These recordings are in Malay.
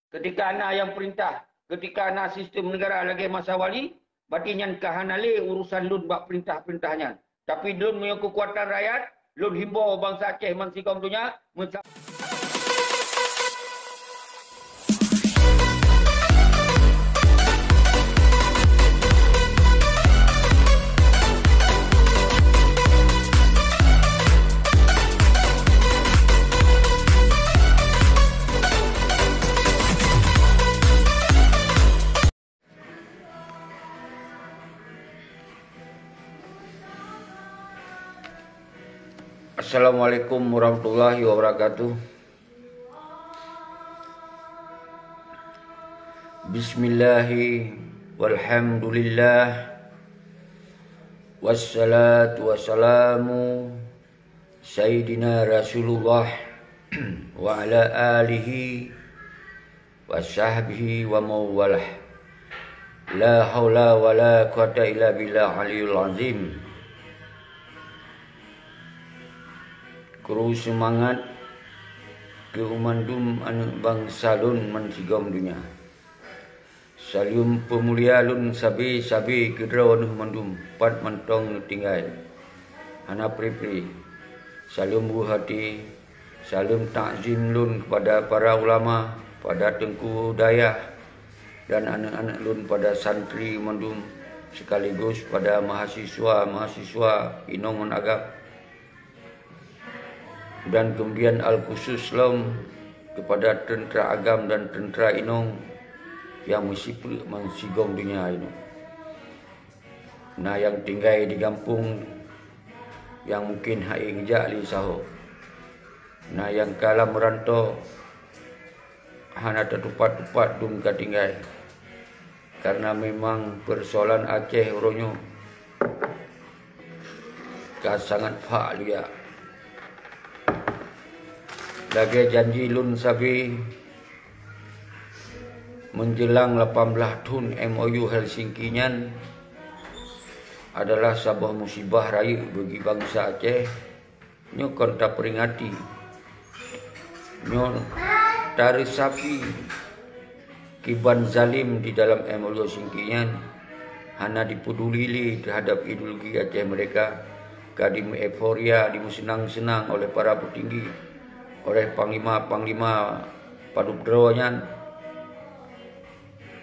Ketika anak yang perintah, ketika anak sistem negara lagi masa wali, berarti nyan kahanale urusan lun bak perintah-perintahnya. Tapi lun punya kekuatan rakyat, lun himbau bangsa Aceh mansikam dunia, Assalamualaikum warahmatullahi wabarakatuh. Bismillahi walhamdulillah wassalatu wassalamu Sayyidina Rasulullah wa ala alihi wa sahbihi wa mawalah. La hawla wa la quwata illa billah aliyul azim. Kru semangat ke umandum anak bangsa lun mansigam dunia. Salim pemulia lun sabi ke draw mandum pat mantong tinggal. Hana pri salim buah hati, salim takzim lun kepada para ulama, pada Tengku Dayah dan anak-anak lun pada santri mandum, sekaligus pada mahasiswa inongon agak, dan kemudian al-khusus lom kepada tentera agam dan tentera inong yang mensigong dunia ini. Nah, yang tinggal di kampung yang mungkin hai ngejak li saho. Nah, yang kala merantau hana tertupat-tupat dum katinggal. Karena memang persoalan Aceh uronyo sangat fak dia. Lagi janji lun sabi menjelang 18 tahun MOU Helsinki nyan adalah sebuah musibah raya bagi bangsa Aceh. Nyo konta peringati, nyo tarik sapi kiban zalim di dalam MOU Helsinki nyan hana dipeduli terhadap ideologi Aceh mereka. Kadimu euforia, dimu senang-senang oleh para petinggi, oleh panglima padubdronya,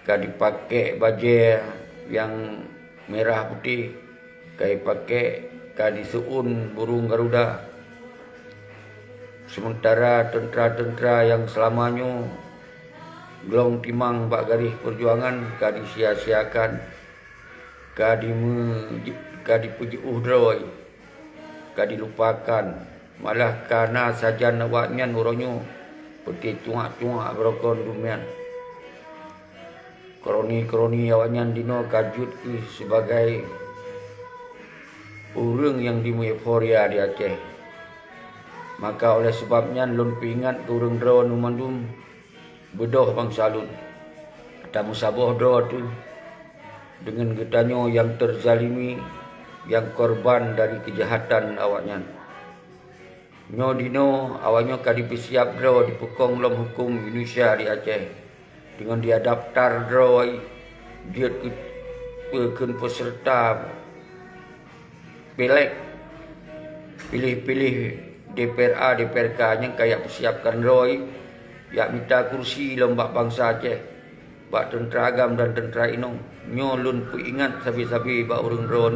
kadi pakai baju yang merah putih, kadi seun burung Garuda. Sementara tentera-tentera yang selamanya gelong timang bak garis perjuangan kadi sia-siakan, kadi puji uhdroi, kadi lupakan. Malah karena saja nawaknya nuronyo peti cuak-cuak berokon dumian. Kroni awaknya dino kajut sebagai urang yang dimu euforia di Aceh. Maka oleh sebabnya lun pingat urang draw numandum bedoh bangsa lun. Tamu saboh draw tu dengan getanyo yang terzalimi, yang korban dari kejahatan awaknya. Nyo dino awalnya kadi bersiap draw dipukong dalam hukum Indonesia di Aceh dengan dia daftar draw dia ke peserta pilek pilih DPRA DPRK nya kayak persiapkan draw ya minta kursi lembak bangsa Aceh bak tentera agam dan tentera inong. Nyo lun ku ingat sabi-sabi bak urang draw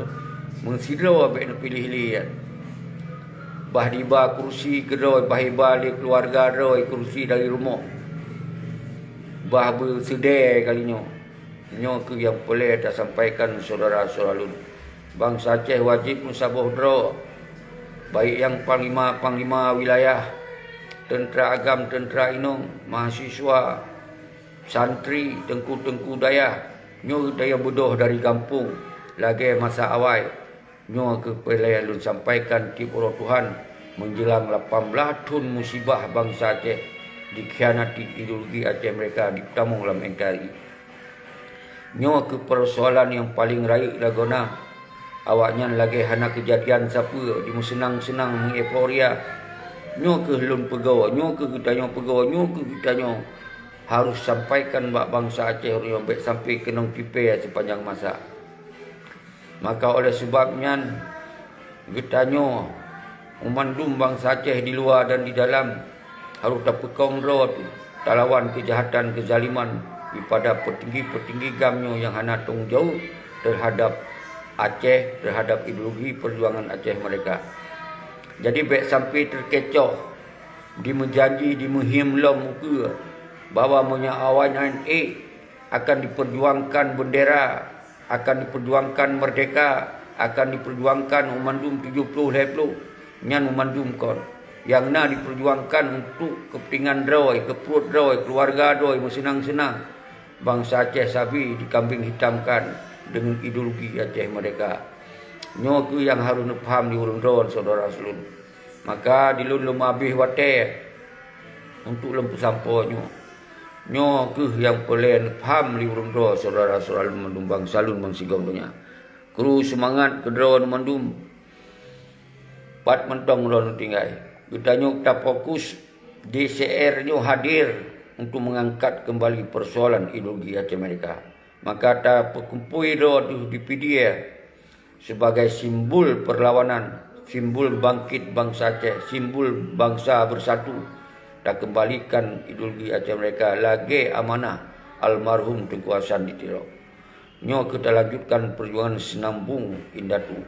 mengsidro abek pilih lihat bahdiba kursi kedoi, bahiba di keluarga doi kursi dari rumah. Bah bersedih kalinya. Nyo ke yang boleh tak sampaikan saudara-saudara lun. Bangsa Aceh wajib musaboh dro. Baik yang panglima wilayah, tentera agam, tentera inong, mahasiswa, santri, Tengku Dayah. Nyo daya bodoh dari kampung. Lagi masa awal. Nyo ke pelai lun sampaikan ti Allah Tuhan menjelang 18 tahun musibah bangsa Aceh dikhianati ideologi Aceh mereka ditamung dalam NKRI. Nyo ke persoalan yang paling raya lagona awaknya lagi hana kejadian siapa dimu senang-senang mengeporia. Nyo ke lun pegawai, nyo ke getanyo pegawai, nyo ke getanyo harus sampaikan bak bangsa Aceh yang baik sampai ke nong pipe sepanjang masa. Maka oleh sebabnya getanyo memandum bangsa Aceh di luar dan di dalam harus dapat kaum roh talawan kejahatan kezaliman daripada petinggi-petinggi gamnyo yang hana tanggung jauh terhadap Aceh, terhadap ideologi perjuangan Aceh mereka. Jadi baik sampai terkecoh di menjanji di muhim lom muka bahawa awan akan diperjuangkan bendera, akan diperjuangkan merdeka, akan diperjuangkan umandum 70 leplo nyan umandum kon yang na diperjuangkan untuk kepentingan droi, keperut droi, keluarga droi, senang-senang bangsa Aceh sabi dikambing hitamkan dengan ideologi Aceh mereka. Nyo ku yang harus faham di urung drone saudara seluruh. Maka di lum habis wate untuk lempu sampo nyo ku yang polen faham di urung drone saudara-saudara mandum bang salun bang sigong dunia. Kru semangat ke drone mandum. Pat mentong lon tinggai. Getanyo kita fokus DCR nyo hadir untuk mengangkat kembali persoalan ideologi Aceh mereka. Maka ta perkumpui do di PDA sebagai simbol perlawanan, simbol bangkit bangsa Aceh, simbol bangsa bersatu. Tak kembalikan ideologi Aceh mereka lagi amanah almarhum Tunku Hasan Ditiro. Nyo kita lanjutkan perjuangan senambung indatu.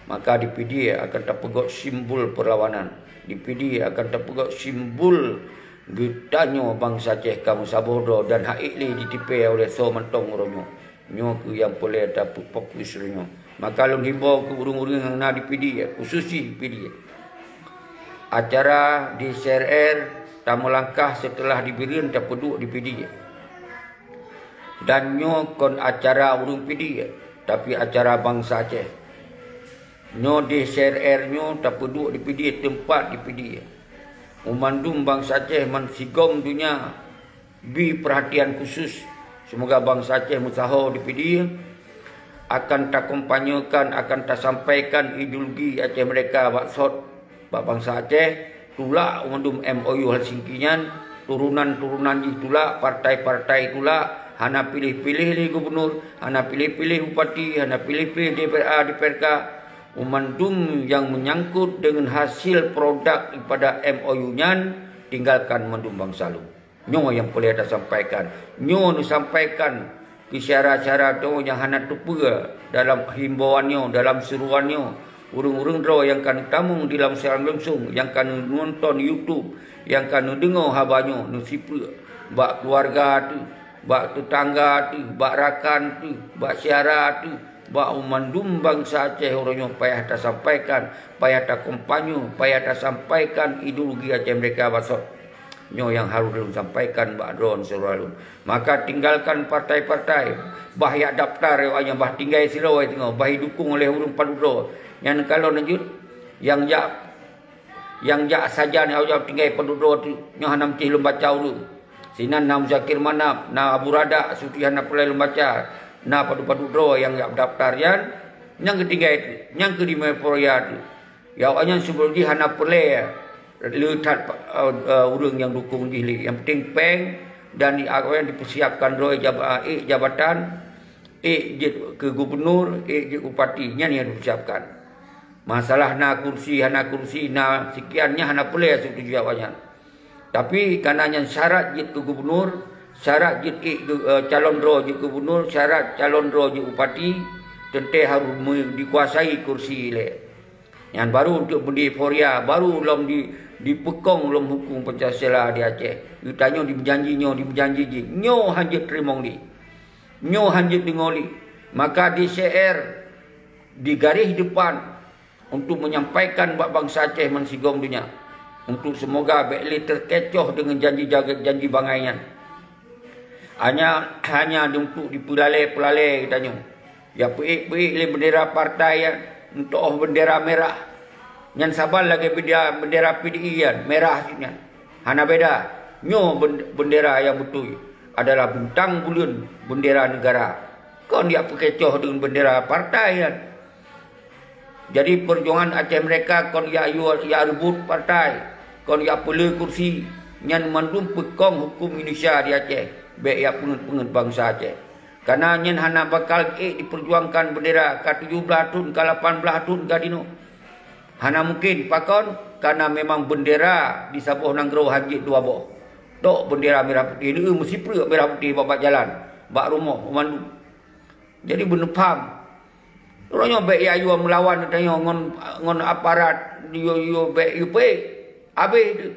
Maka di PDA akan terpegok simbol perlawanan. Di PDA akan terpegok simbol getanyo bangsa Aceh kamu sabodo dan haikli ditipe oleh so mentong ronyo. Nyo ku yang boleh dapat fokus ronyo. Maka long himbau ke urung-urung yang na di PDA, khususi PDA. Acara di CRR tamu langkah setelah diberi tak peduk di PDA. Dan nyo kon acara urung PDA, tapi acara bangsa Aceh. Nyo di CRR nyo tak peduk di PDA, tempat di PDA. Umandum bangsa Aceh man sigom dunia bi perhatian khusus. Semoga bangsa Aceh musaho di PDA akan tak kompanyokan, akan tak sampaikan ideologi Aceh mereka maksud bangsa Aceh tulak umandum MOU Helsinki-nyan, turunan-turunan itulak, partai-partai itulak, hana pilih-pilih li gubernur, hana pilih-pilih bupati, hana pilih-pilih DPRA, DPRK. Umandum yang menyangkut dengan hasil produk daripada MOU-nya tinggalkan mandum bangsa lu. Nyo yang boleh ada sampaikan. Nyo nu sampaikan ke syara-syara tu yang hana tupa dalam himbauannya, dalam seruannya. Urung-urung dro yang kan tamung di dalam siaran langsung, yang kan nonton YouTube, yang kan dengar habanyo nu sipa bak keluarga tu, bak tetangga tu, bak rakan tu, bak syara tu. Bak umandum bangsa Aceh orangnya payah tak sampaikan, payah tak kompanyo, payah tak sampaikan ideologi Aceh mereka basot. Nyo yang harus sampaikan bak drone seluruh. Maka tinggalkan partai-partai, bah yak daftar yang bah tinggal silo tengok, bah dukung oleh urung padudro. Yang kalau lanjut yang jak saja ni awak tinggal padudro tu, nyo hanam cih baca ulu. Sinan nam Zakir Manap, na Abu Rada, Sutihan Napulai baca. Na padu-padu draw yang daftar yan yang ketiga itu yang kelima Poria itu ya awaknya sebelum di hana perle letat urang yang dukung dili yang penting peng dan di awaknya dipersiapkan draw jabatan ke gubernur je bupati nya yang dipersiapkan masalah na kursi na sekiannya hana perle setuju awaknya tapi karena yang syarat je ke gubernur, syarat calon roh je gubernur, syarat calon roh je bupati tentu harus dikuasai kursi le. Yang baru untuk berdiforia, baru lom dipekong lom hukum Pancasila di Aceh. Ditanya diberjanji nyo hanjit terimong li. Nyo hanjit dengoli. Maka di CR di garis depan untuk menyampaikan bak bangsa Aceh mensigom dunia. Untuk semoga bekli terkecoh dengan janji bangaian. Hanya untuk dipelale katanya. Ya peik-peik le bendera partai ya untuk bendera merah. Yang sabar lagi bendera PDI ya merah nya. Hana beda. Nyo bendera yang betul adalah bintang bulan bendera negara. Kon dia pekecoh dengan bendera partai ya. Jadi perjuangan Aceh mereka kon ya rebut partai. Kon ya perlu kursi nyan mandum pekong hukum Indonesia di Aceh. Baik ya pengen bangsa Aceh. Karena nyan hana bakal diperjuangkan bendera ke 17 tahun ke 18 tahun ke dino. Hana mungkin pakon karena memang bendera di Sabah Nanggro Haji dua boh. Tok bendera merah putih ni mesti perut merah putih bapak jalan, bak rumah memandu. Jadi benar faham. Orangnya baik ya you melawan tanya ngon aparat you baik you pe. Habis tu.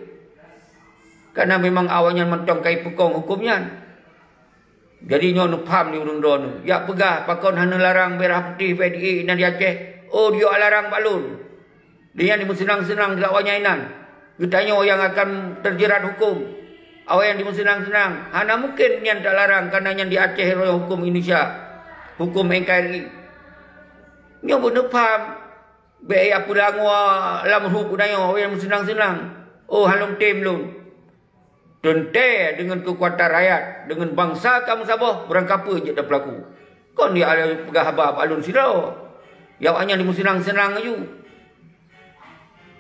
Karena memang awalnya mentong kai pekong hukumnya. Jadi nyo faham ni urang don. Ya pegah pakon hana larang merah putih PDI nan di Aceh. Oh dia larang balun. Dia ni senang-senang dekat wanyainan. Ditanya yang akan terjerat hukum. Awak yang disenang-senang. Hana mungkin yang tak larang kerana yang di Aceh hukum Indonesia. Hukum NKRI. Yang benar faham. Baik apa langwa lam hukum daya. Awak yang senang-senang. Oh halum tim lun. Tente dengan kekuatan rakyat. Dengan bangsa kamu Sabah. Berangkapa je dah berlaku. Kau ni ada pegah habab alun sirau. Yang awaknya disenang-senang je.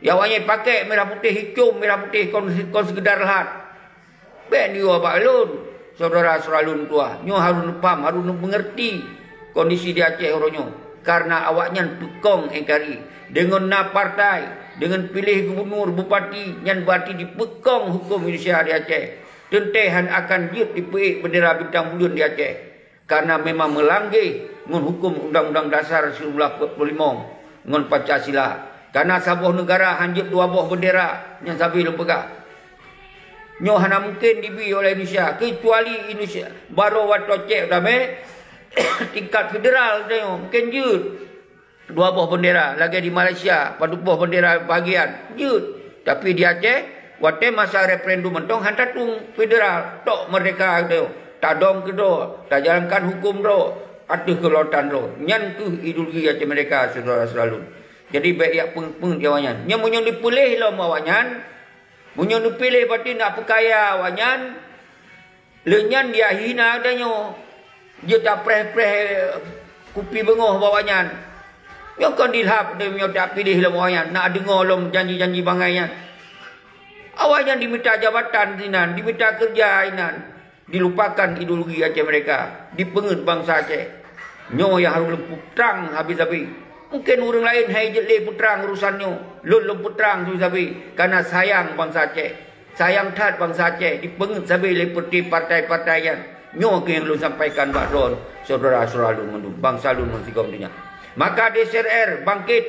Yang awaknya pakai merah putih hikum. Merah putih kon sekedar lahat. Ben dia abak alun. Saudara-saudara alun tua. Nyo harus paham, harus mengerti kondisi di Aceh orangnya. Karena awaknya pekong NKRI. Dengan na partai, dengan pilih gubernur, bupati, yang berarti dipekong hukum Indonesia di Aceh. Tentehan akan jut dipeik bendera bintang bulan di Aceh. Karena memang melanggar dengan hukum Undang-Undang Dasar 1945. Dengan Pancasila. Karena sebuah negara hanjut dua buah bendera yang sabi lu pegang. Nyo hana mungkin dibi oleh Indonesia kecuali Indonesia baru waktu cek dame tingkat federal tengok mungkin jut dua buah bendera lagi di Malaysia pada buah bendera bahagian jut tapi di Aceh waktu masa referendum mentong hantatung federal tok merdeka tengok tak dom kedo tak jalankan hukum ro atuh kelotan ro nyan tu ideologi Aceh mereka saudara selalu jadi baik ya peng jawabannya nya munyo dipulih lo mawanyan. Munyo dipilih berarti nak perkaya awanyan. Lenyan dia hina adanya. Dia tak preh-preh kupi bengoh bawanyan. Yang kan dilhap dia punya tak pilih lah bawanyan. Nak dengar lom janji-janji bangainya. Awanyan diminta jabatan sinan. Diminta kerja sinan. Dilupakan ideologi Aceh mereka. Dipengut bangsa Aceh. Nyo yang harus lempuh terang habis-habis. Mungkin orang lain hai jelih putrang urusannya. Lun putrang tu sabi. Karena sayang bangsa Aceh. Sayang tat bangsa Aceh. Dipengut sabi seperti partai-partai yang. Nyo ke yang lu sampaikan Pak Ron. Saudara-saudara lu mendu. Bangsa lu mensikam dunia. Maka DSRR bangkit.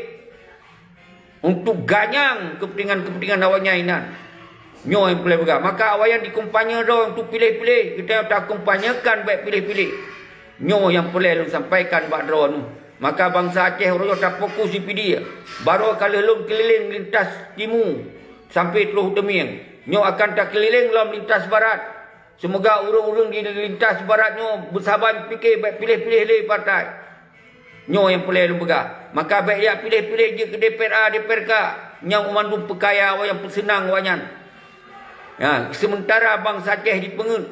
Untuk ganyang kepentingan-kepentingan awalnya inan. Nyo yang boleh bergak. Maka awal yang dikumpanya dah untuk pilih-pilih. Kita tak kumpanyakan baik pilih-pilih. Nyo yang boleh lu sampaikan Pak Ron. Maka bangsa Aceh orang tak fokus di PD. Baru kalau lom keliling lintas timur sampai Teluk Temiang. Nyo akan tak keliling lom lintas barat. Semoga urung-urung di lintas baratnya bersabar fikir baik pilih-pilih le partai. Nyo yang boleh lom begah. Maka baik ya pilih-pilih je ke DPR DPRK yang memandu pekaya yang senang wanyan. Ya, sementara bangsa Aceh dipengut.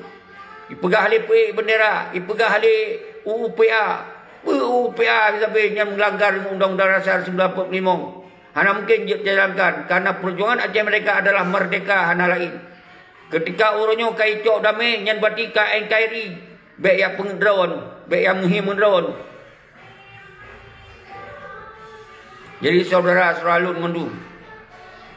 Dipegah le bendera, dipegah le UUPA. UPA sampai yang melanggar Undang-Undang Dasar 1945. Hana mungkin dijalankan karena perjuangan Aceh mereka adalah merdeka hana lain. Ketika orangnya kai cok damai yang berarti ka NKRI baik yang pengedron, baik yang menghimun. Jadi saudara selalu mendu.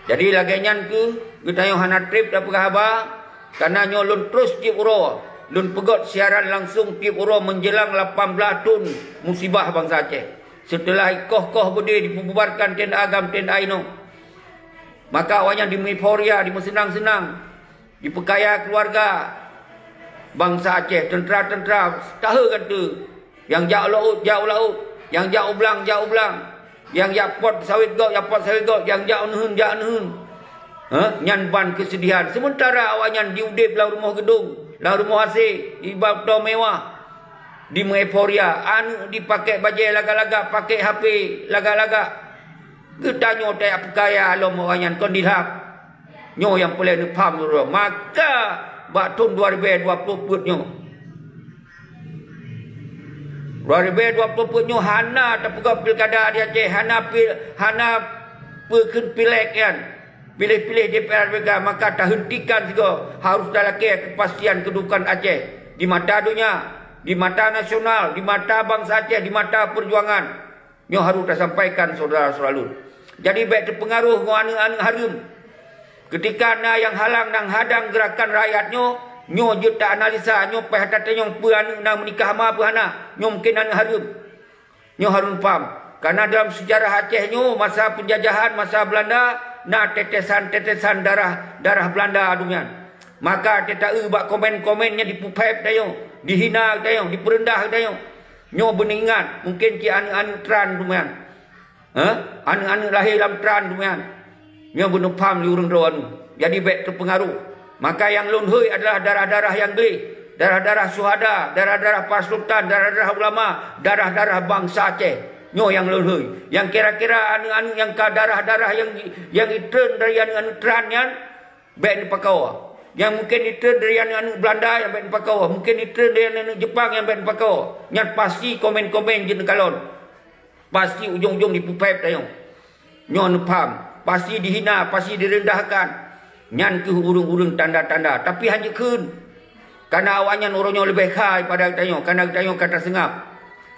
Jadi lagi nyan ke kita yang hana trip dah perhaba karena nyolun terus di uro. Lun pegot siaran langsung tiap orang menjelang 18 tahun musibah bangsa Aceh. Setelah ikoh-koh berdiri dibubarkan tenda agam tenda aino. Maka awalnya di euforia, di senang-senang. Di pekaya keluarga bangsa Aceh, tentera-tentera, tahu kata. Yang jauh laut. Yang jauh belang. Yang pot sawit gok, yang jauh nehun. Nyan ban kesedihan. Sementara awalnya diudip dalam rumah gedung. Dalam rumah hasil, di bawah mewah, di euforia, anu dipakai baju laga-laga, pakai HP laga-laga. Ketanya tak apa kaya alam orang kon dilhap. Nyo yang boleh faham dulu. Maka bak tahun 2020 putnyo. 2020 putnyo hana tak pegawai pilkada di Aceh, hana pilek kan. pilih-pilih DPR mereka, maka tak hentikan juga. Harus dalam kepastian kedudukan Aceh di mata dunia, di mata nasional, di mata bangsa Aceh, di mata perjuangan. Nyo harus dah sampaikan saudara-saudara Lun. Jadi baik terpengaruh anu-anu harum. Ketika na yang halang nang hadang gerakan rakyatnyo, nyo je tak analisa, nyo pahatan nyong puan nang menikah ma puana, nyo mungkin anu harum. Nyo harus faham. Karena dalam sejarah Aceh nyo masa penjajahan, masa Belanda, na tetesan-tetesan darah Belanda dumian. Maka kita bak komen-komennya dipupep dayo, dihina dayo, diperendah dayo. Nyo beningat mungkin ki anu-anu tran dumian. Anu-anu lahir dalam tran dumian. Nyo benar paham li urang doan. Jadi baik terpengaruh. Maka yang lun hui adalah darah-darah yang geli, darah-darah syuhada, darah-darah pasultan, darah-darah ulama, darah-darah bangsa Aceh. Nyo yang lun hui. Yang kira-kira anu-anu yang ka darah-darah yang itren dari anu-anu tran yan baik dipakau. Yang mungkin itren dari anu-anu Belanda yang baik dipakau. Mungkin itren dari anu Jepang yang baik dipakau. Yang pasti komen-komen je kalon. Pasti ujung-ujung dipupep tayong. Nyo anu paham. Pasti dihina, pasti direndahkan. Nyan ke urung-urung tanda-tanda. Tapi hanya kun. Karena awaknya orangnya lebih kaya pada kita. Karena kita kata sengap.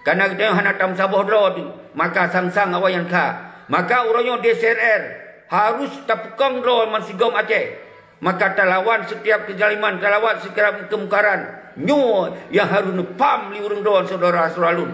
Karena kita hanya tam saboh drod. Maka sang-sang awaknya kaya. Maka orangnya DSRR. Harus tapukang drod mansigom Aceh. Maka talawan setiap kezaliman. Talawan setiap kemungkaran. Nyo yang harus nepam li urung drod saudara-saudara Lun.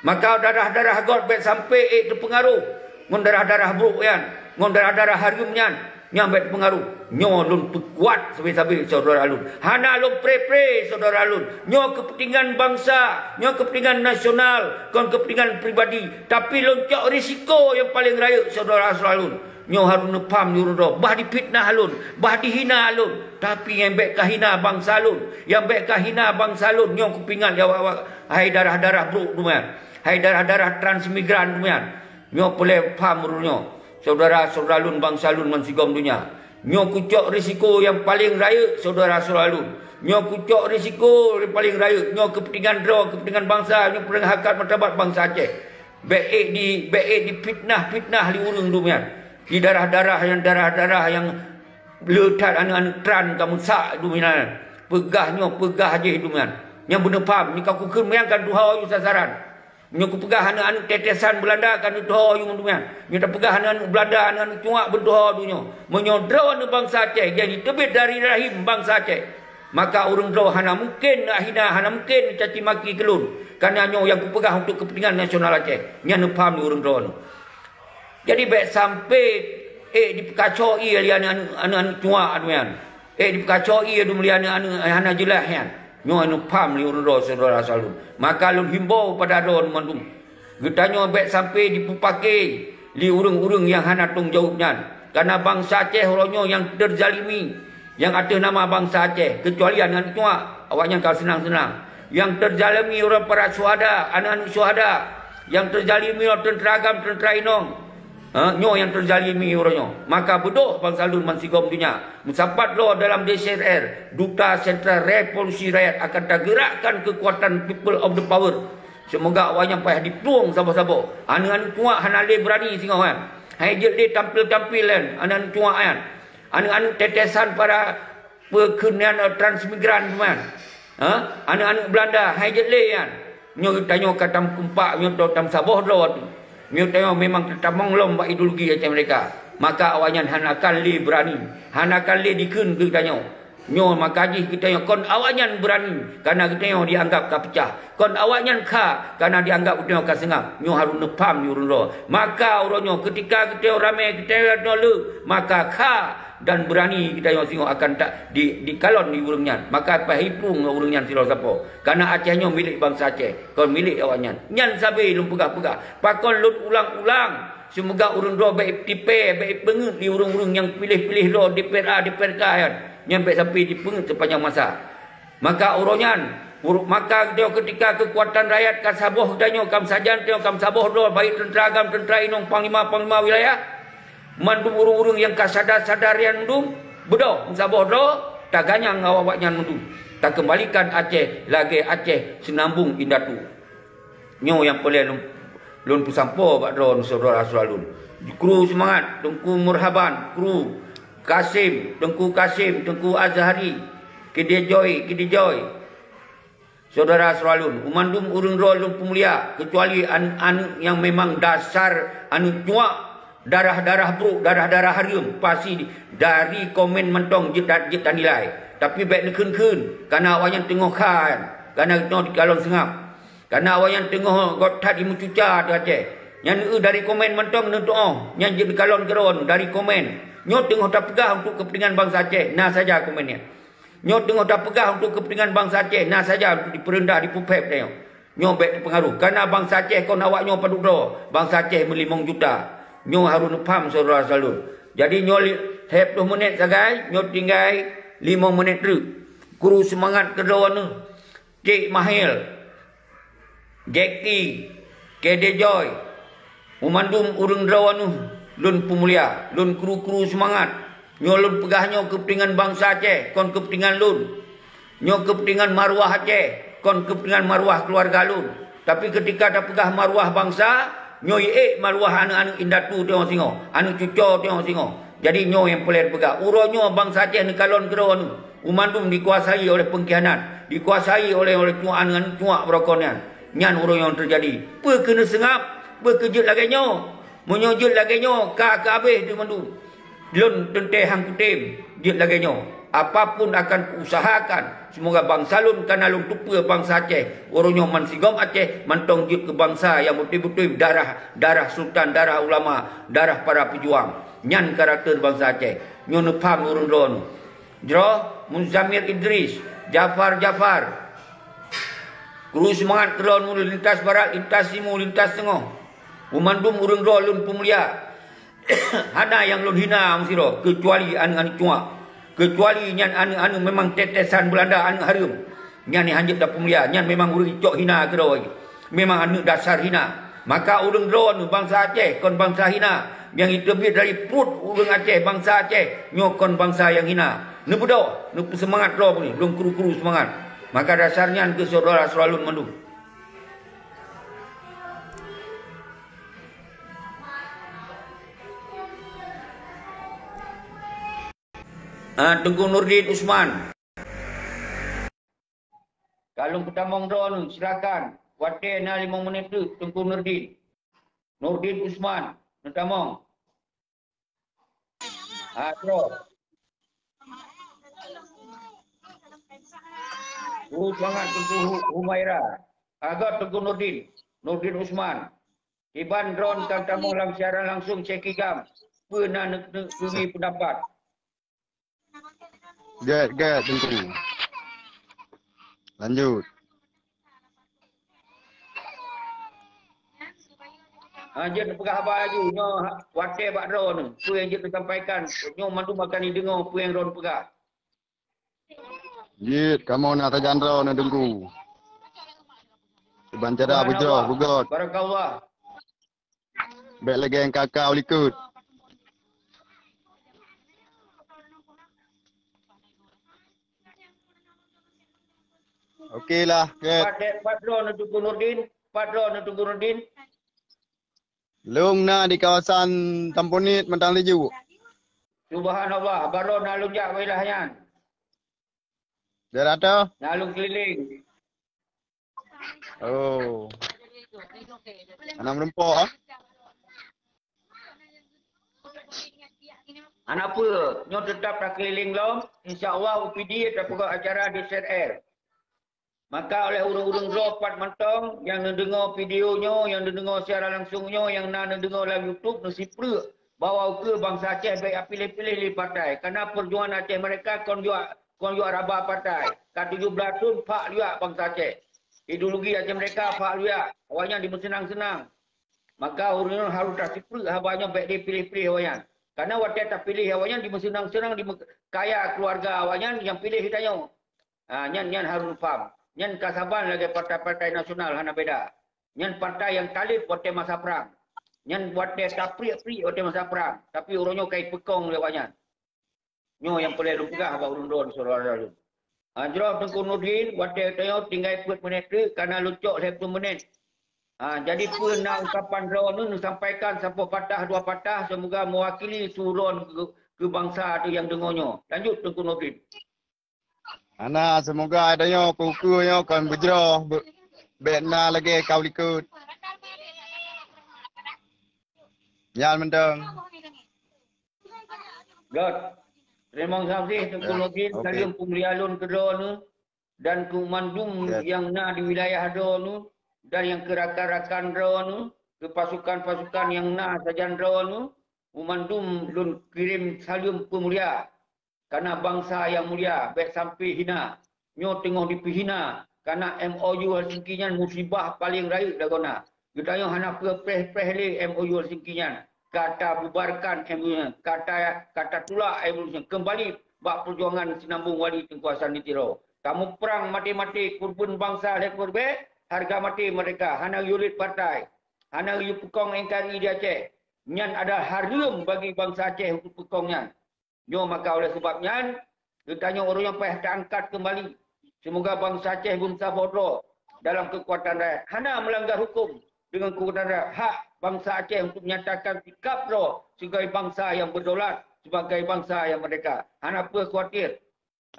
Maka darah-darah God baik sampai terpengaruh. Ngon darah-darah buruk yan. Ngon darah-darah harimnyan nyampe pengaruh. Nyo lun kuat sabi-sabi saudara Lun. Hana lun pre-pre saudara Lun. Nyo kepentingan bangsa, nyo kepentingan nasional, kon kepentingan pribadi. Tapi lun cok risiko yang paling raya saudara-saudara Lun. Nyo harus nepam nyuruh doh. Bah dipitnah Lun, bah dihina Lun. Tapi yang baik kahina bangsa Lun, yang baik kahina bangsa Lun. Nyo kepingan ya hai darah-darah buruk dumian. Hai darah-darah transmigran dumian. Nyo boleh paham nyo. Saudara-saudara Lun, bangsa Lun mansigom dunia. Nyo kucok risiko yang paling raya saudara-saudara Lun. Nyo kucok risiko yang paling raya. Nyo kepentingan draw, kepentingan bangsa. Nyo perang hakat martabat bangsa Aceh. Baik di fitnah li urung dumian. Di darah-darah yang letak anu-anu tran kamu sak dumian. Pegah je dumian. Yang benar paham. Ni kau kukun mayangkan duha yu sasaran. Nyo pegah anu tetesan Belanda kan doa yung dumian. Nyo tak pegah anu Belanda anu cuak berdoa dunyo. Menyodro anu bangsa Aceh jadi tebit dari rahim bangsa Aceh. Maka urang doa hana mungkin nak hina, hana mungkin caci maki kelun. Karena nyo yang kupegah untuk kepentingan nasional Aceh. Nyo paham urang doa anu. Jadi baik sampai dipekacoi anu cuak dumian. Dipekacoi anu anu hana jelas yan. Nyo anu paham li urang doa saudara salun. Maka lun himbau pada don mandum. Getanyo baik sampai dipupake li urang-urang yang hana tung jawabnya. Karena bangsa Aceh orangnya yang terzalimi, yang ada nama bangsa Aceh, kecuali anak cuak, awaknya kau senang-senang. Yang terzalimi orang para syuhada, anak-anak syuhada, yang terzalimi orang tentera inong. Nyo yang terzalimi orangnya. Maka bodoh bangsa Lun mansigom dunia. Musabat lo dalam DSRR, Duta Sentral Revolusi Rakyat akan tergerakkan kekuatan people of the power. Semoga awaknya payah dipeluang sabar-sabar. Anak-anak cuak hanale berani singgah kan. Hai je dia tampil-tampilan anak-anak cuak kan. Anak-anak tetesan para pekunian transmigran kan. Anak-anak Belanda hai je le kan. Nyo tanyo katam kumpak nyo tam sabah lo. Nyo tanyo memang tetap menglom bak ideologi Aceh mereka. Maka awaknya hanakan li berani. Hanakan li dikeun ke tanyo. Nyo makaji kita yang kon awaknya berani karena kita yang dianggap kapecah. Kon awaknya ka karena dianggap kita ka sengap. Nyo harus nepam urang ro. Maka uronyo ketika kita ramai kita dulu maka ka dan berani kita yang singo akan tak di kalon di urangnya. Maka pahipung urangnya silo sapo. Karena Aceh nyo milik bangsa Aceh. Kon milik awaknya. Nyan sabe lum pegah-pegah. Pakon lut ulang-ulang. Semoga urang ro baik tipe baik bengut di urang-urang yang pilih-pilih ro DPR kan. Nyampe sampai dipengut sepanjang masa. Maka uronyan, maka dia ketika kekuatan rakyat kan saboh danyo kam sajan teo kam saboh do baik tentera inong panglima wilayah. Mandum urung-urung yang kasadar-sadar yang mendum bedo saboh do tak ganyang awaknya mendum. Tak kembalikan Aceh lagi Aceh senambung indatu. Nyo yang boleh lun pusampo bak do saudara-saudara lun. Kru semangat, tungku murhaban, kru Kasim, Tengku Azhari, Kedi Joy, Saudara Seralun, umandum urung rolun pemulia, kecuali anu yang memang dasar anu cuak, darah buruk, darah harum, pasti dari komen mentong jit dan nilai. Tapi baik nekun, karena awak yang tengok kan, karena tengok di kalon sengap, karena awak yang tengok gotat di mucuca tu Aceh. Yang dari komen mentong nentu yang jit di kalon geron dari komen. Nyo tengok tak pegah untuk kepentingan bangsa Aceh, nah saja komennya. Nyo tengok tak pegah untuk kepentingan bangsa Aceh, nah saja untuk diperendah, dipupep dia. Nyo baik pengaruh. Karena bangsa Aceh kau awak nyo paduk do. Bangsa Aceh 5 juta. Nyo harus faham saudara salun. Jadi nyo hep 2 menit sagai, nyo tinggal 5 menit tu. Guru semangat kedua ni. Cik Mahil, Jackie, Kede Joy, umandum urung drawan nu, lun pemulia, lun kru semangat. Nyo lun pegahnya kepentingan bangsa Aceh, kon kepentingan lun. Nyo kepentingan maruah Aceh, kon kepentingan maruah keluarga lun. Tapi ketika dah pegah maruah bangsa, nyo maruah anu-anu indatu tengok singo, anu cuco tengok singo. Jadi nyo yang pelir pegah. Uronyo bangsa Aceh ni kalon kero anu. Umandum dikuasai oleh pengkhianat, dikuasai oleh cuak cuak berokonian. Nyan uronyo yang terjadi. Kena sengap, berkejut lagi nyo. Menyojut lagi nyo, ke habis tu mandu. Lun tenteh hang kutim, jut lagi nyo. Apapun akan usahakan. Semoga bangsa lun karena lun tupa bangsa Aceh. Orangnya mansigong Aceh, mantong jut ke bangsa yang betul-betul darah sultan, darah ulama, darah para pejuang. Nyan karakter bangsa Aceh. Nyo nepam urun ron. Jero, Muzamir Idris, Jafar. Kru semangat keron mulu lintas barat, lintas timur, lintas tengah. Umandum urun ron lun pemulia. Hana yang lun hina mesti kecuali anu cuak. Kecuali nyan anu memang tetesan Belanda anu harum. Nyan ni hanjut dah pemulia, nyan memang urang icok hina ke doi. Memang anu dasar hina. Maka urang ron bangsa Aceh kon bangsa hina. Yang lebih dari perut urang Aceh bangsa Aceh nyokon bangsa yang hina. Nu budak, nu semangat ro ni, lun kru semangat. Maka dasarnya ke saudara selalu mandu. Tengku Nurdin Usman. Kalau pertama drone silakan. Wate na 5 menit tu Tengku Nurdin. Nurdin Usman, pertama. Terus. Sangat Tengku Humaira. Agak Tengku Nurdin Usman. Iban drone kan tamu dalam siaran langsung cekigam. Pernah negi pendapat. Good, Tengku. Lanjut. Dia pegah apa lagi? Nyo wate bak drone. Apa yang dia sampaikan? Nyo mandu makan ni dengar apa yang drone pegah. Jit, kamu nak tajan drone na Tengku. Seban cara bujur, bugot. Barakallah. Baik lagi yang kakak likut. Okeylah, Patron untuk Nurdin. Long na di kawasan Tampunit Mentang Liju. Subhanallah, baru nalung jak wilahnya. Dia rata? Nalung keliling. Oh. Anak merempok ah. Anak apa? Nyo tetap tak keliling lom. InsyaAllah UPD ada pegawai acara di ZR. Maka oleh urung-urung ropat mentong yang mendengar videonya, yang mendengar secara langsungnya, yang nak mendengar dalam YouTube, nasi perut bawa ke bangsa Aceh baik pilih-pilih di partai. Kerana perjuangan Aceh mereka kon juga rabah partai. Kat 17 tahun pak juga bangsa Aceh. Ideologi Aceh mereka pak juga. Awalnya dimensenang-senang. Maka urung harus tak siput habanya baik dia pilih-pilih awalnya. Karena waktu tak pilih awalnya dimensenang-senang di kaya keluarga awalnya yang pilih hitanya. Nyan harus faham. Nyan kasaban lagi partai-partai nasional hana beda. Nyan partai yang talib waktu masa perang. Nyan waktu tak pri waktu masa perang. Tapi orangnya kait pekong lewatnya. Nyo yang boleh lumpah abah urun-urun saudara lu. Jero Tengku Nurdin waktu tayo tinggal 10 menit tu karena lucok 10 menit. Jadi pun nak ucapan drone nu sampaikan sampai patah dua patah semoga mewakili turun ke bangsa tu yang dengarnya. Lanjut Tengku Nordin. Ana semoga adanya pukulnya kan berjerah betna lagi kau likut. Yan mendeng. God. Terima kasih Tengku Nordin kalian penglialun kedua ni dan kumandum yang na di wilayah do ni dan yang kerakan-rakan do ni ke pasukan-pasukan yang na sajan do ni kumandum lun kirim salam pemulia karena bangsa yang mulia baik sampai hina nyo tengok dipihina karena MOU Helsinki nyan musibah paling raya dagona kita yang hana preh le MOU Helsinki nyan kata bubarkan MOU nyan kata tolak MOU nyan kembali bak perjuangan sinambung wali tengkuasan di Tiro kamu perang mati-mati kurban bangsa le kurbe harga mati mereka hana yulit partai hana yu pekong NKRI di Aceh nyan ada harum bagi bangsa Aceh untuk pekong nyan. Nyo maka oleh sebabnya ditanya orang yang payah diangkat kembali. Semoga bangsa Aceh bangsa bodoh dalam kekuatan rakyat. Hana melanggar hukum dengan kekuatan rakyat. Hak bangsa Aceh untuk menyatakan sikap roh sebagai bangsa yang berdaulat, sebagai bangsa yang merdeka. Hana apa khawatir.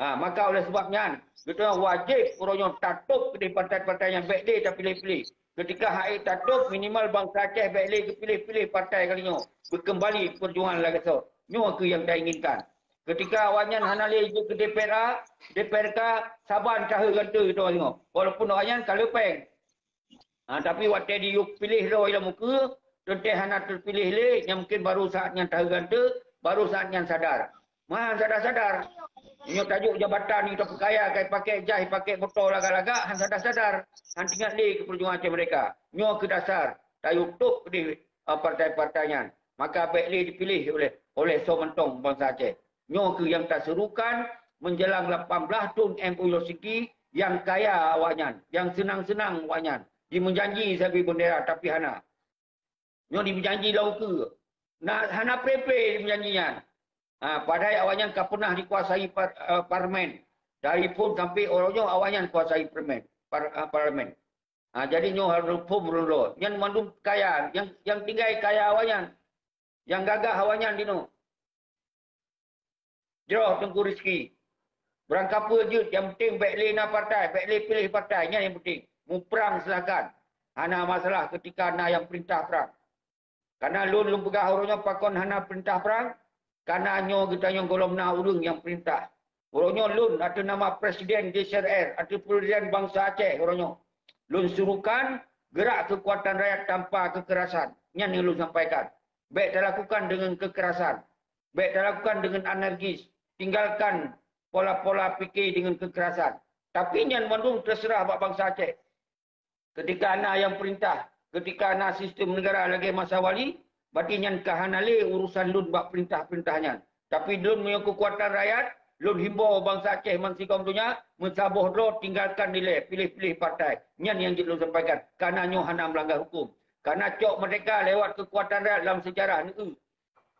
Maka oleh sebabnya kita wajib orang yang tatup di partai-partai yang baik dia tak pilih-pilih. Ketika hak tatup minimal bangsa Aceh baik dia pilih-pilih partai kalinya. Berkembali perjuangan lagi so. Nyo ke yang saya inginkan. Ketika awaknya hana le ke DPRK saban cahaya ganta kita tengok. Walaupun awaknya kalau peng. Tapi waktu dia pilih roh dalam muka, tentang hana terpilih le yang mungkin baru saatnya cahaya ganta, baru saatnya sadar. Sadar-sadar. Nyo tajuk jabatan ni tak kaya kai pakai jai pakai motor lagak-lagak han sadar-sadar. Han tinggal le ke perjuangan Aceh mereka. Nyo ke dasar. Tajuk tuk di partai-partainya. Maka baiklah dipilih oleh Somentong bangsa Aceh. Nyo ke yang tak serukan menjelang 18 tahun MOU Helsinki yang kaya awaknya, yang senang-senang awaknya. Dia menjanji sebagai bendera tapi hana. Nyo dia berjanji lau ke. Hana prepe dia berjanjinya. Padahal awaknya tak pernah dikuasai parlimen. Dari pun sampai orangnya awaknya kuasai parlimen. Jadi nyo harus pun berundur. Yang mandum kaya, yang tinggal kaya awaknya. Yang gagah awaknya dino. Jauh Tengku Rizki. Berangkap je yang penting baik lena partai, baik le pilih partai yang penting. Mu perang silakan. Hana masalah ketika na yang perintah perang. Karena lun pegah orangnya pakon hana perintah perang, karena nyo kita yang golong na urung yang perintah. Orangnya lun ada nama presiden DSRR, ada presiden bangsa Aceh orangnya. Lun suruhkan gerak kekuatan rakyat tanpa kekerasan. Yang lun sampaikan. Baik dilakukan dengan kekerasan. Baik dilakukan dengan energis. Tinggalkan pola-pola fikir dengan kekerasan. Tapi yang mandung terserah buat bangsa Aceh. Ketika anak yang perintah. Ketika anak sistem negara lagi masa wali. Berarti yang kahanale urusan lun buat perintah-perintahnya. Tapi lun punya kekuatan rakyat. Lun himbau bangsa Aceh mansikam dunia. Mensabuh roh tinggalkan nilai. Pilih-pilih partai. Yang lun sampaikan. Karena nyo hana melanggar hukum. Karena cok mereka lewat kekuatan rakyat dalam sejarah ni.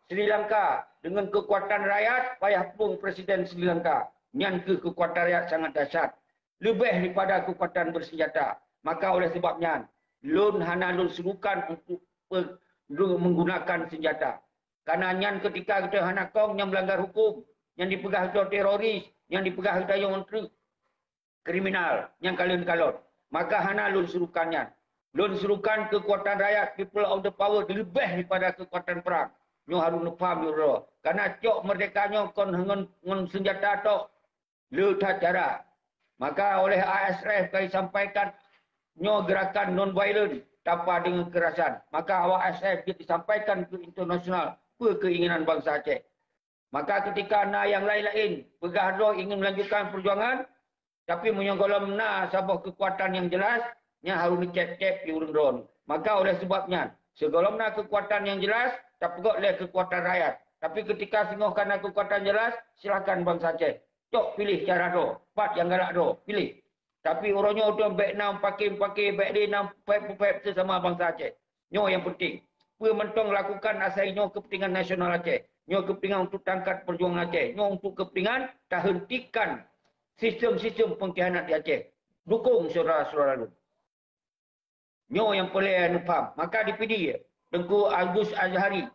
Sri Lanka dengan kekuatan rakyat payah pun Presiden Sri Lanka. Yang kekuatan rakyat sangat dahsyat. Lebih daripada kekuatan bersenjata. Maka oleh sebabnya lun hana lun serukan untuk menggunakan senjata. Karena yang ketika kita hana kong yang melanggar hukum, yang dipegah kita teroris, yang dipegah kita yang menteri kriminal, yang kalian-kalon. Maka hana lun serukannya. Lun serukan kekuatan rakyat, people of the power, lebih daripada kekuatan perang. Nyo harus faham yo. Karena cok merdekanya kon ngon senjata tok le tak cara. Maka oleh ASF kami sampaikan nyo gerakan non violent tanpa dengan kekerasan. Maka awak ASF dia disampaikan ke internasional apa keinginan bangsa Aceh. Maka ketika na yang lain-lain pegah ingin melanjutkan perjuangan tapi menyogolom na sebuah kekuatan yang jelas yang harus dicek-cek di urun-urun. Maka oleh sebabnya, segolongna kekuatan yang jelas, tak pegok oleh kekuatan rakyat. Tapi ketika singoh karena kekuatan jelas, silakan bangsa Aceh. Cok pilih cara tu. Pat yang galak tu. Pilih. Tapi orangnya tu baik nam pakai baik dia nam pep sesama bangsa Aceh. Nyo yang penting. Pua mentong lakukan asal nyo kepentingan nasional Aceh. Nyo kepentingan untuk tangkat perjuangan Aceh. Nyo untuk kepentingan tak hentikan sistem-sistem pengkhianat di Aceh. Dukung saudara-saudara lu. Nyo yang boleh faham. Maka dipilih Tengku Agus Azhari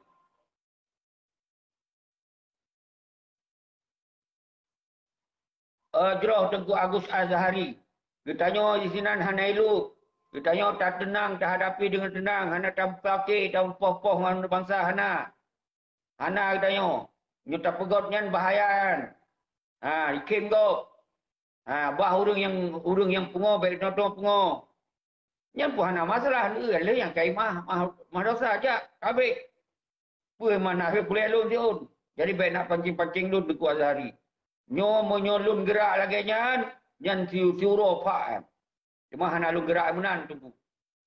Jeroh Tengku Agus Azhari. Kitanya di sini hanai lu. Kitanya tak tenang, tak hadapi dengan tenang. Hana tak pakai, tak poh-poh dengan bangsa Hana. Hana kitanya. Nyo tak pegot nyan bahayaan. Ikim kau. Bah urang yang pungo, baik notong pungo. Nyan pun Hana masalah. Lu yang kai mah dosa aja. Habis. Apa mana boleh lun dia un. Jadi baik nak pancing-pancing lun Tengku Azhari. Nyo menyolun gerak lagi nyan siuro pak. Cuma hana lun gerak menan tu.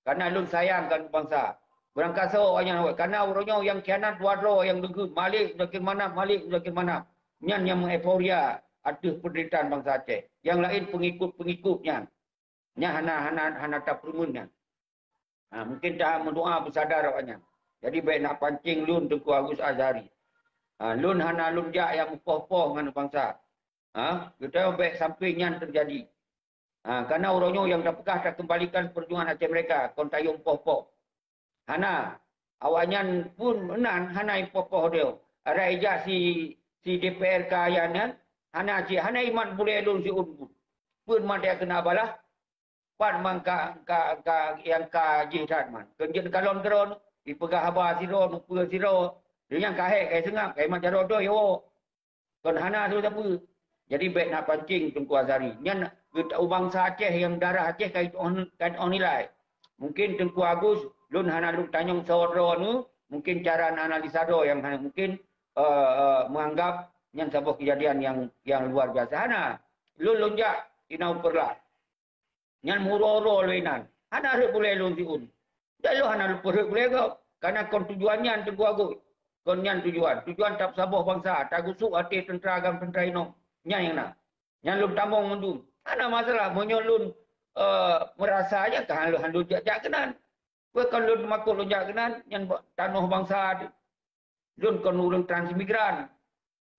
Karena lun sayangkan bangsa. Berangkat so orang karena orangnya yang kianat wadro yang dengku malik makin mana. Nyan yang euforia aduh penderitaan bangsa Aceh. Yang lain pengikut-pengikutnya. Nya hana tak perumunnya. Mungkin dah mendoa bersadar awaknya. Jadi baik nak pancing lun Tengku Agus Azhari. Lun hana lun jak yang poh-poh dengan bangsa. Kita baik sampai nyan terjadi. Karena orangnya yang dah pekah tak kembalikan perjuangan Aceh mereka. Kontayung poh-poh. Hana. Awaknya pun menan hana yang poh-poh dia. Ada ijaz si DPR kayanan. Hana iman boleh lun si un. Pun man dia kena balah. Pan man yang jihad man. Kenjin kalon teron. Dipegah habar siro, nupa siro. Dia yang kahek, kahek sengap, kahek macam rodoh, yo. Kon hana tu apa. Jadi baik nak pancing Tengku Azhari. Nyan bangsa Aceh yang darah Aceh kait on nilai. Mungkin Tengku Agus, lun hana lun tanyong saudara nu, mungkin cara analisa do yang hana mungkin menganggap nyan sebuah kejadian yang luar biasa. Hana, lun jak, inau perlah. Nyan muroro luinan. Hana boleh lun siun. Dah lu hana lupa boleh kau. Karena kon tujuannya Tengku Agus. Kon nyan tujuan. Tujuan tak sabuh bangsa. Tak gusuk hati tentera agam tentera inong. Nyan yang nak. Nyan lu tambung mendung. Ada masalah. Menyolun merasa aja kan lu handu jak kenan. Kau kan lu makuk lu jak kenan. Nyan tanah bangsa. Lu kon urang transmigran.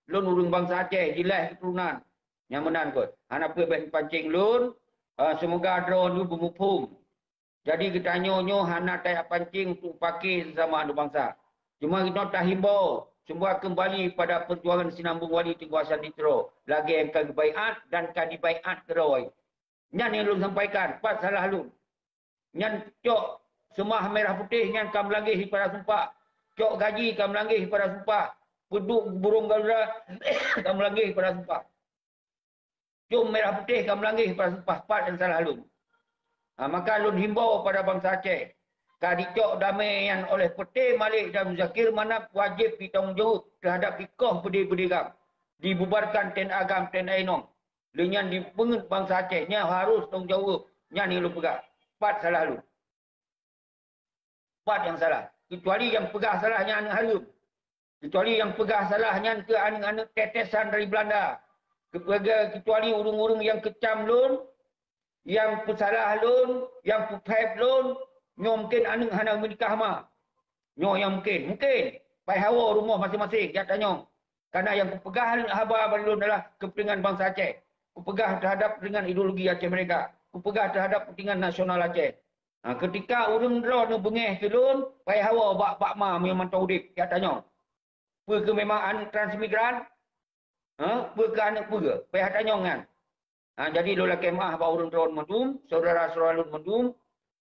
Lu urang bangsa Aceh. Jilah keturunan. Yang menan kau. Anak perbaik pancing lu. Semoga drone lu bermupung. Jadi kita nyo hana tayak pancing untuk pakai sama anu bangsa. Cuma kita tak himbau. Semua kembali pada perjuangan Sinambung Wali Tengku Hassan Ditro. Lagi yang kan baiat dan kan dibaiat teroi. Nyan yang lu sampaikan. Pas salah lu. Nyan cok semua merah putih. Nyan kam lagi pada sumpah. Cok gaji kam lagi pada sumpah. Peduk burung garuda kam lagi pada sumpah. Cok merah putih kam lagi pada sumpah. Pas yang salah lu. Maka lun himbau pada bangsa Aceh. Kadicok damai yang oleh Peti Malik dan Muzakir Manap wajib ditanggungjawab terhadap ikoh bedi-bedi gam. Dibubarkan ten agam ten ainong. Dengan dipengut bangsa Aceh. Nya harus tanggungjawab. Nya ni lu pegang. Pat salah lu. Pat yang salah. Kecuali yang pegah salahnya anak harum. Kecuali yang pegah salahnya ke anak-anak tetesan dari Belanda. Kecuali urung-urung yang kecam lun. Yang pesalah lun, yang pepep lun, nyo mungkin anak hana menikah mah. Nyo yang mungkin. Pai hawa rumah masing-masing, dia tanya. Karena yang kupegah habar lun adalah kepentingan bangsa Aceh. Kupegah terhadap dengan ideologi Aceh mereka. Kupegah terhadap kepentingan nasional Aceh. Ketika urung dro nu bengeh ke lun, pai hawa bak ma memang taudip, dia tanya. Pe ke memang anak transmigran? Pe ke anak pe ke? Pai tanya kan. Jadi lola kemah bawa urun drone mendung, saudara-saudara lun mendung,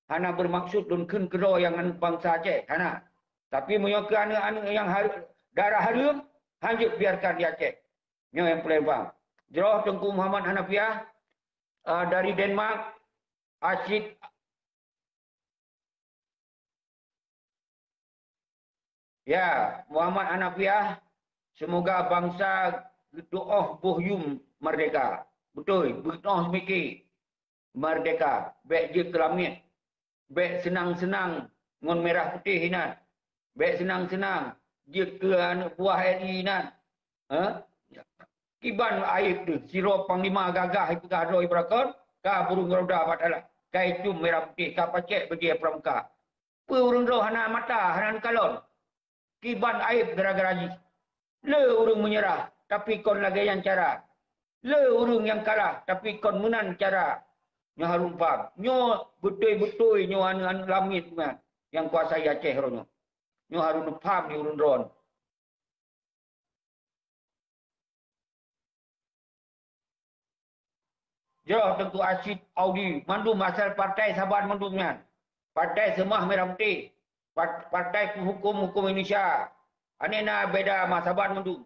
hana bermaksud lun kun kero yang bangsa Aceh, hana. Tapi menyokong anak-anak yang darah harum, hanjut biarkan di Aceh. Ini yang paling faham. Jeroh Tengku Muhammad Hanafiah dari Denmark, Asyik ya, Muhammad Hanafiah, semoga bangsa doa buhyum merdeka. Betul, berdoa semiki merdeka. Baik je kelamit. Baik senang-senang ngon merah putih inat. Baik senang-senang je ke anak buah RI inat. Kiban aib tu. Siro panglima gagah itu kahadro ibarakon. Kah burung geroda patalah. Kah itu merah putih. Kah pacek bagi pramuka. Burung geroda hana mata, hana kalon. Kiban aib gara-gara ji. Le urung menyerah. Tapi kon lagi yang cara. Le urung yang kalah. Tapi kon menang cara. Nyo harum faham. Nyo betul-betul nyo anu lamit kan. Yang kuasai Aceh ronyo. Nyo harum faham ni urung dron. Jeroh Tengku Asyid Audi, mandum asal Partai Saban mandumnya. Partai Semah Merah Putih. Partai Hukum Indonesia. Anena beda mah Saban mandum.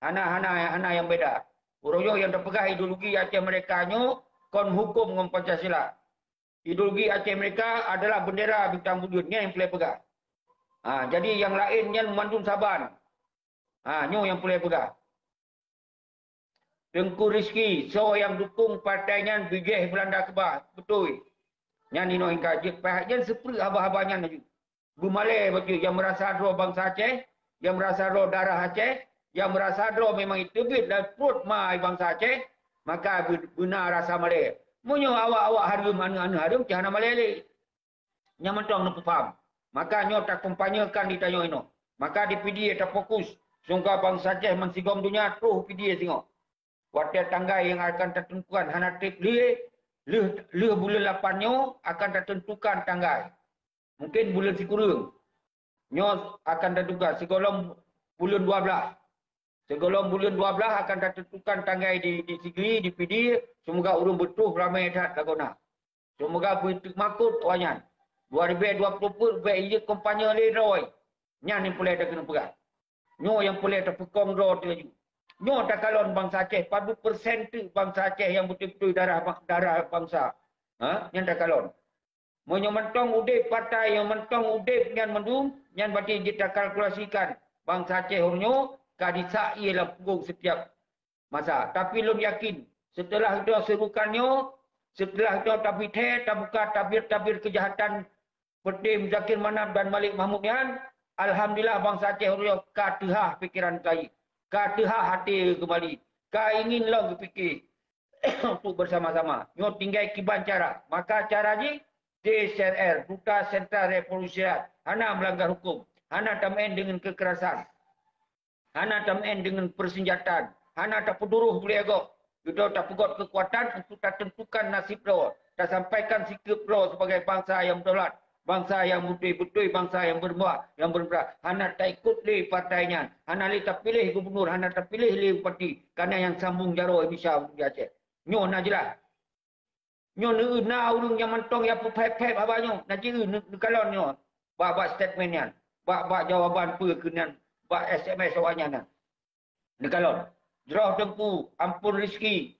Hana yang beda. Uroyo yang terpegah ideologi Aceh mereka nyo kon hukum dengan Pancasila. Ideologi Aceh mereka adalah bendera bintang bujur. Ni yang boleh pegang. Jadi yang lain yang mandum Saban. Nyo yang boleh pegang. Tengku Rizki, so yang dukung partainya bijih Belanda Kebah. Betul. Yang ni no hingga yang seperti abah-abahnya lagi. Gumale betul yang merasa roh bangsa Aceh, yang merasa roh darah Aceh, yang merasa roh memang itu bit dan perut mai bangsa Aceh, maka benar rasa Malay. Munyo awak-awak harum anu harum jangan Malay le. Yang mentong nak faham. Maka nyo tak kumpanyakan ditanyo ino. Maka di PD tak fokus. Sungka bangsa Aceh mensigom dunia terus PD tengok. Waktu tanggai yang akan tertentukan hana trip leh bulan 8 nyo akan tertentukan tanggai. Mungkin bulan Sikurung. Nyo akan tertentukan segolong bulan 12. Segolong bulan 12 akan tertentukan tanggai di Sigri, di PD. Semoga urung betul ramai dah lagona. Semoga betul makut wanyan. 2020 pun ia kompanya le roy. Nyan yang boleh dah kena pegang. Nyo yang boleh terpekong roh tu lagi. Nyo tak kalon bangsa Aceh, padu persen tu bangsa Aceh yang betul-betul darah bangsa. Yang tak kalon. Monyo mentong udip partai yang mentong udip nyan mendung, nyan berarti kita kalkulasikan bangsa Aceh hornyo kadisa ialah punggung setiap masa. Tapi lum yakin setelah itu serukannya, setelah itu tak buka tabir-tabir kejahatan Pertim Zakir Manab dan Malik Mahmud nyan, alhamdulillah bangsa Aceh hornyo katehah pikiran kai. Katehah hati kembali. Ka ingin lah fikir untuk bersama-sama. Nyo tinggal kiban cara. Maka cara ni DSRR, Duta Sentral Revolusirat. Hana melanggar hukum. Hana tamen dengan kekerasan. Hana tamen dengan persenjataan. Hana tak peduruh boleh agak. Kita tak pegot kekuatan untuk tak tentukan nasib lo. Tak sampaikan sikap lo sebagai bangsa yang berdaulat. Bangsa yang betul-betul, bangsa yang berbuah, yang berberat. Hana tak ikut li partainya. Hana li tak pilih gubernur, hana tak pilih li parti. Kerana yang sambung jaro Indonesia di Aceh. Nyo nak jelas. Nyo na urung yang mentong yang pepep abahnya. Nak kira kalon nyo. Bak statement yang. Bak jawapan apa kenan. Bak SMS awaknya nan. Kalon. Jerah Tengku, Ampun Rizki,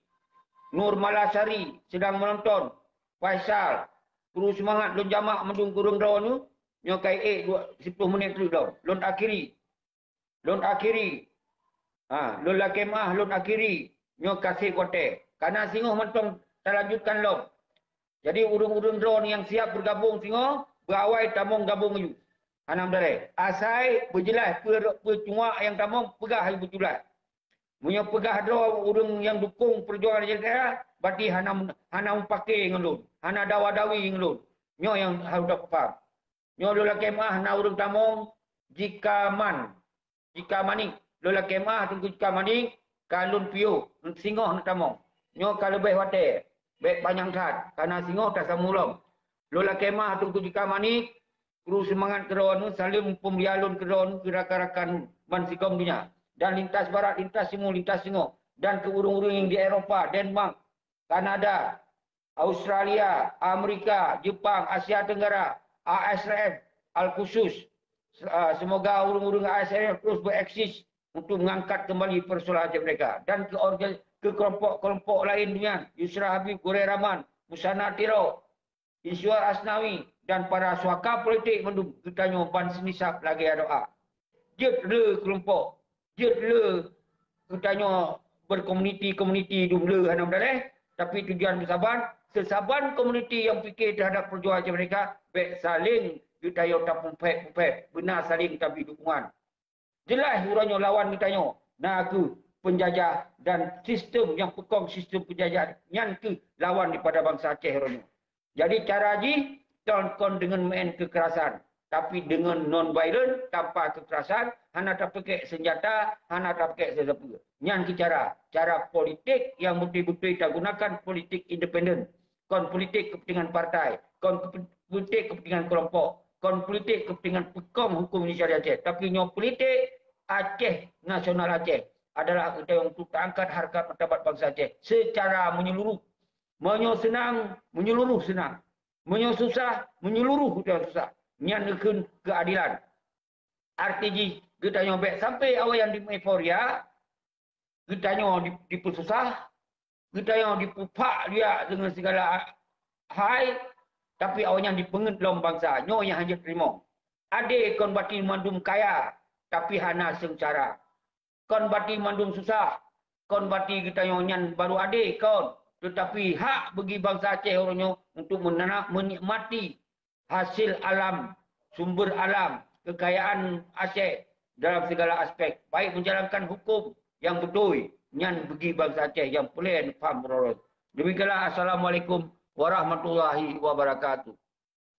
Nur Malasari sedang menonton. Faisal. Kuru semangat lon jamak mendung kurung draw ni. Nyo kai 10 minit tu draw. Lon akhiri. Lon lakemah lon akhiri. Nyo kasih kote. Karena singoh mentong terlanjutkan lom. Jadi urung-urung draw ni yang siap bergabung singoh. Berawai tamong gabung you. Hanam dare. Asai berjelas percuma yang tamong pegah yang berjelas. Punya pegah draw urung yang dukung perjuangan Jaya berarti hanam pakai ngelun. Hana dawa-dawi ngelun. Nyo yang harus dah faham. Nyo lola kemah na urung tamong jika manik. Lola kemah tunggu jika manik kalun pio singoh nak tamong. Nyo kalau lebih wate. Baik panjang kat. Karena singoh tak samulong. Lola kemah tunggu jika manik. Kru semangat keron saling pembialun keron rakan-rakan man sikom dunia. Dan lintas barat, lintas singo. Dan ke urung-urung yang di Eropah, Denmark, Kanada, Australia, Amerika, Jepang, Asia Tenggara, ASRF, Al-Khusus. Semoga urung-urung ASRF terus bereksis untuk mengangkat kembali persoalan mereka. Dan ke kelompok-kelompok lain dunia, Yusra Habib, Gore Rahman, Musana Tiro, Iswar Asnawi, dan para suaka politik mendung kita nyoban senisap lagi doa. Jet le kelompok. Jet le kita berkomuniti dulu hanam daleh. Tapi tujuan bersaban, sesaban komuniti yang fikir terhadap perjuangan mereka, baik saling kita tak pupet, benar saling tapi dukungan. Jelas urangnya lawan kita nak ke penjajah dan sistem yang pekong sistem penjajah yang ke lawan daripada bangsa Aceh urangnya. Jadi cara ji kon dengan main kekerasan, tapi dengan non-violent tanpa kekerasan, hana tak pakai senjata, hana tak pakai sesuatu. Yang cara politik yang betul-betul kita gunakan politik independen. Kon politik kepentingan partai, kon politik kepentingan kelompok, kon politik kepentingan pekong hukum Indonesia di Aceh. Tapi nyo politik Aceh, nasional Aceh adalah kita yang untuk angkat harkat martabat bangsa Aceh secara menyeluruh. Menyo senang, menyeluruh senang. Menyo susah, menyeluruh dia susah. Nyan keadilan. Artinya, kita nyobek sampai awal yang di euforia, kita dipersusah, kita dipupak dia dengan segala hal, tapi awalnya dipenget dalam bangsa. Nyo yang hanya terima. Ade kon bati mandum kaya, tapi hana sengsara. Kon bati mandum susah, kon bati kita nyan baru ade kon. Tetapi hak bagi bangsa Aceh orangnya untuk menikmati hasil alam, sumber alam, kekayaan Aceh dalam segala aspek. Baik menjalankan hukum yang betul, yang bagi bangsa Aceh yang pelan faham berorot. Demikianlah, Assalamualaikum warahmatullahi wabarakatuh.